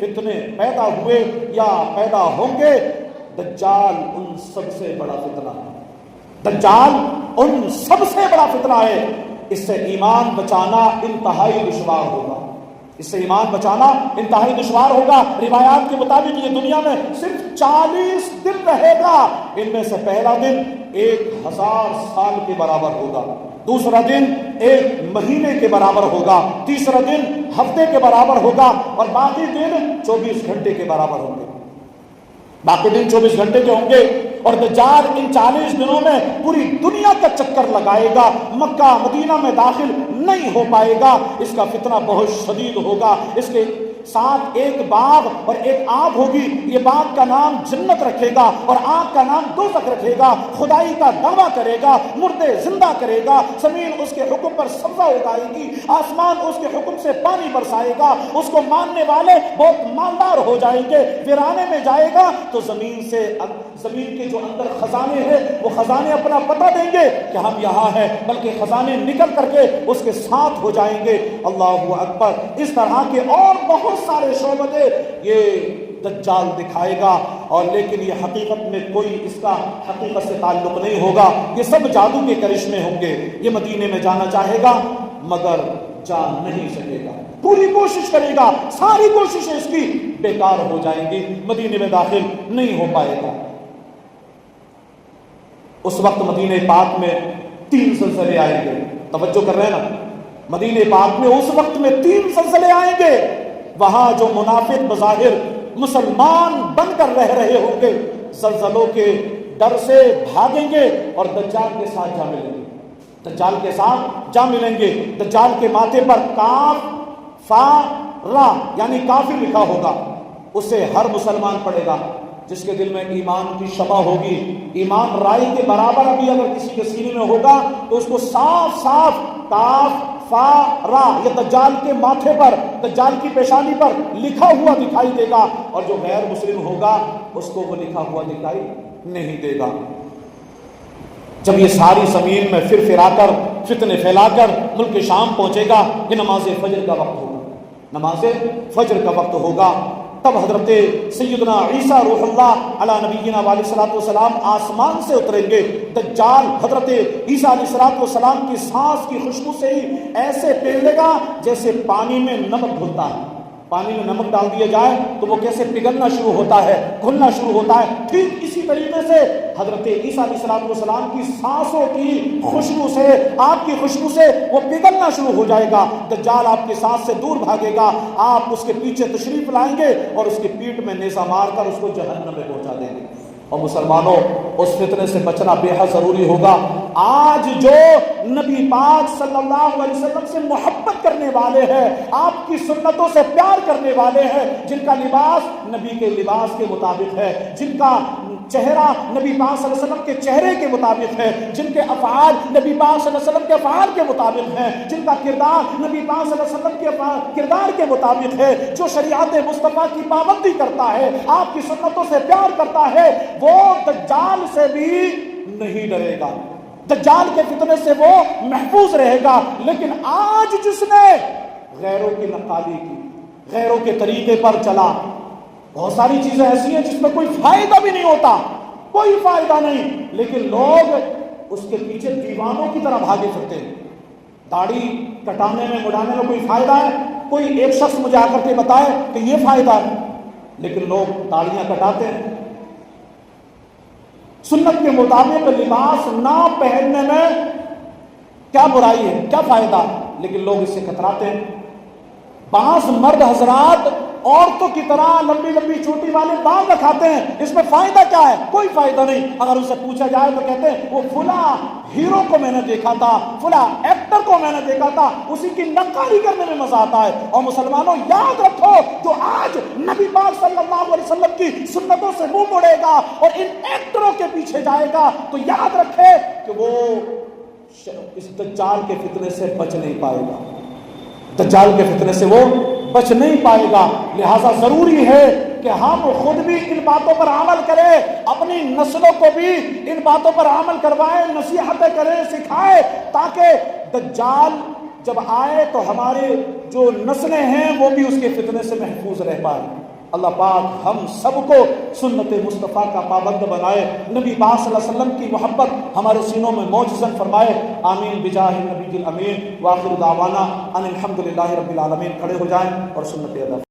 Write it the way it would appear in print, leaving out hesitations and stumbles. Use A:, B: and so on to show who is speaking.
A: فتنے پیدا ہوئے یا پیدا ہوں گے، دجال ان سب سے بڑا فتنہ ہے۔ دجال ان سب سے بڑا فتنہ ہے۔ اس سے ایمان بچانا انتہائی دشوار ہوگا، اس سے ایمان بچانا انتہائی دشوار ہوگا۔ روایات کے مطابق یہ دنیا میں صرف 40 دن رہے گا، ان میں سے پہلا دن 1000 سال کے برابر ہوگا، دوسرا دن 1 مہینے کے برابر ہوگا، تیسرا دن ہفتے کے برابر ہوگا، اور باقی دن 24 گھنٹے کے برابر ہوں گے، باقی دن 24 گھنٹے کے ہوں گے۔ اور دجال ان 40 دنوں میں پوری دنیا کا چکر لگائے گا، مکہ مدینہ میں داخل نہیں ہو پائے گا۔ اس کا فتنہ بہت شدید ہوگا۔ اس کے ساتھ ایک باغ اور ایک آگ ہوگی، یہ باغ کا نام جنت رکھے گا اور آگ کا نام دوزخ رکھے گا۔ خدائی کا دعویٰ کرے گا، مردے زندہ کرے گا، زمین اس کے حکم پر سبزہ اگائے گی، آسمان اس کے حکم سے پانی برسائے گا، اس کو ماننے والے بہت مالدار ہو جائیں گے۔ ویرانے میں جائے گا تو زمین کے جو اندر خزانے ہیں وہ خزانے اپنا پتہ دیں گے کہ ہم یہاں ہیں، بلکہ خزانے نکل کر کے اس کے ساتھ ہو جائیں گے۔ اللہ اکبر۔ اس طرح کے اور بہت سارے شعبے یہ دجال دکھائے گا، اور لیکن یہ حقیقت میں کوئی اس کا حقیقت سے تعلق نہیں ہوگا، یہ سب جادو کے کرشمے ہوں گے۔ یہ مدینے میں جانا چاہے گا مگر جا نہیں سکے گا، پوری کوشش کرے گا، ساری کوششیں اس کی بیکار ہو جائیں گی، مدینے میں داخل نہیں ہو پائے گا۔ اس وقت مدینہ پاک میں 3 زلزلے آئیں گے، توجہ کر رہے ہیں نا، مدینہ پاک میں اس وقت میں 3 زلزلے آئیں گے۔ وہاں جو منافق بظاہر مسلمان بن کر رہ رہے ہوں گے، زلزلوں کے ڈر سے بھاگیں گے اور دجال کے ساتھ جا ملیں گے، دجال کے ساتھ جا ملیں گے۔ دجال کے ماتھے پر کاف فا را یعنی کافر لکھا ہوگا، اسے ہر مسلمان پڑھے گا جس کے دل میں ایمان کی شمع ہوگی۔ ایمان رائی کے برابر ابھی اگر کسی کے سینے میں ہوگا تو اس کو صاف صاف کاف فا را یہ دجال کے ماتھے پر، دجال کی پیشانی پر لکھا ہوا دکھائی دے گا، اور جو غیر مسلم ہوگا اس کو وہ لکھا ہوا دکھائی نہیں دے گا۔ جب یہ ساری زمین میں پھر پھرا کر فتنے پھیلا کر ملک شام پہنچے گا، یہ نماز فجر کا وقت ہوگا، نماز فجر کا وقت ہوگا، تب حضرت سیدنا عیسیٰ روح اللہ علی نبینا علیہ الصلوۃ والسلام آسمان سے اتریں گے۔ دجال حضرت عیسیٰ علیہ الصلوۃ والسلام کی سانس کی خوشبو سے ہی ایسے پھیلے گا جیسے پانی میں نمک گھلتا ہے، پانی میں نمک ڈال دیا جائے تو وہ کیسے پگھلنا شروع ہوتا ہے، گھلنا شروع ہوتا ہے، ٹھیک اسی طریقے سے حضرت عیسیٰ علیہ الصلوۃ والسلام کی سانسوں کی خوشبو سے، آپ کی خوشبو سے وہ پگھلنا شروع ہو جائے گا۔ دجال آپ کی سانس سے دور بھاگے گا، آپ اس کے پیچھے تشریف لائیں گے اور اس کی پیٹھ میں نیزہ مار کر اس کو جہنم میں پہنچا دیں گے۔ اور مسلمانوں، اس فتنے سے بچنا بے حد ضروری ہوگا۔ آج جو نبی پاک صلی اللہ علیہ وسلم سے محبت کرنے والے ہیں، آپ کی سنتوں سے پیار کرنے والے ہیں، جن کا لباس نبی کے لباس کے مطابق ہے، جن کا چہرہ نبی پاک صلی اللہ علیہ وسلم کے چہرے کے مطابق ہے، جن کے افعال نبی پاک صلی اللہ علیہ وسلم کے افعال کے مطابق ہیں، جن کا کردار نبی پاک صلی اللہ علیہ وسلم کے کردار کے مطابق ہے، جو شریعت مصطفیٰ کی پابندی کرتا ہے، آپ کی سنتوں سے پیار کرتا ہے، وہ دجال سے بھی نہیں ڈرے گا، دجال کے فتنے سے وہ محفوظ رہے گا۔ لیکن آج جس نے غیروں کی نقالی کی، غیروں کے طریقے پر چلا، بہت ساری چیزیں ایسی ہیں جس میں کوئی فائدہ بھی نہیں ہوتا، کوئی فائدہ نہیں، لیکن لوگ اس کے پیچھے دیوانوں کی طرح بھاگے پھرتے ہیں۔ داڑھی کٹانے میں مڑانے میں کوئی فائدہ ہے؟ کوئی ایک شخص مجھے آ کر کے بتائے کہ یہ فائدہ ہے، لیکن لوگ داڑیاں کٹاتے ہیں۔ سنت کے مطابق لباس نہ پہننے میں کیا برائی ہے، کیا فائدہ، لیکن لوگ اس سے کتراتے ہیں۔ بعض مرد حضرات عورتوں کی طرح لمبی لمبی چوٹی والے بال رکھاتے ہیں، اس میں فائدہ کیا ہے؟ کوئی فائدہ نہیں۔ اگر اسے پوچھا جائے تو کہتے ہیں وہ فلاں ہیرو کو میں نے دیکھا تھا، فلاں ایکٹر کو میں نے دیکھا تھا، اسی کی نقالی کرنے میں مزہ آتا ہے۔ اور مسلمانوں یاد رکھو، جو آج نبی پاک صلی اللہ علیہ وسلم کی سنتوں سے منہ موڑے گا اور ان ایکٹروں کے پیچھے جائے گا تو یاد رکھے کہ وہ اس دجال کے فتنے سے بچ نہیں پائے گا، دجال کے فتنے سے وہ بچ نہیں پائے گا۔ لہذا ضروری ہے کہ ہم خود بھی ان باتوں پر عمل کریں، اپنی نسلوں کو بھی ان باتوں پر عمل کروائیں، نصیحتیں کریں، سکھائیں، تاکہ دجال جب آئے تو ہمارے جو نسلیں ہیں وہ بھی اس کے فتنے سے محفوظ رہ پائیں۔ اللہ پاک ہم سب کو سنت مصطفیٰ کا پابند بنائے، نبی پاک صلی اللہ علیہ وسلم کی محبت ہمارے سینوں میں موجزن فرمائے، آمین بجاہ النبی الامین۔ وآخر دعوانا ان الحمد للہ رب العالمین۔ کھڑے ہو جائیں اور سنت ادا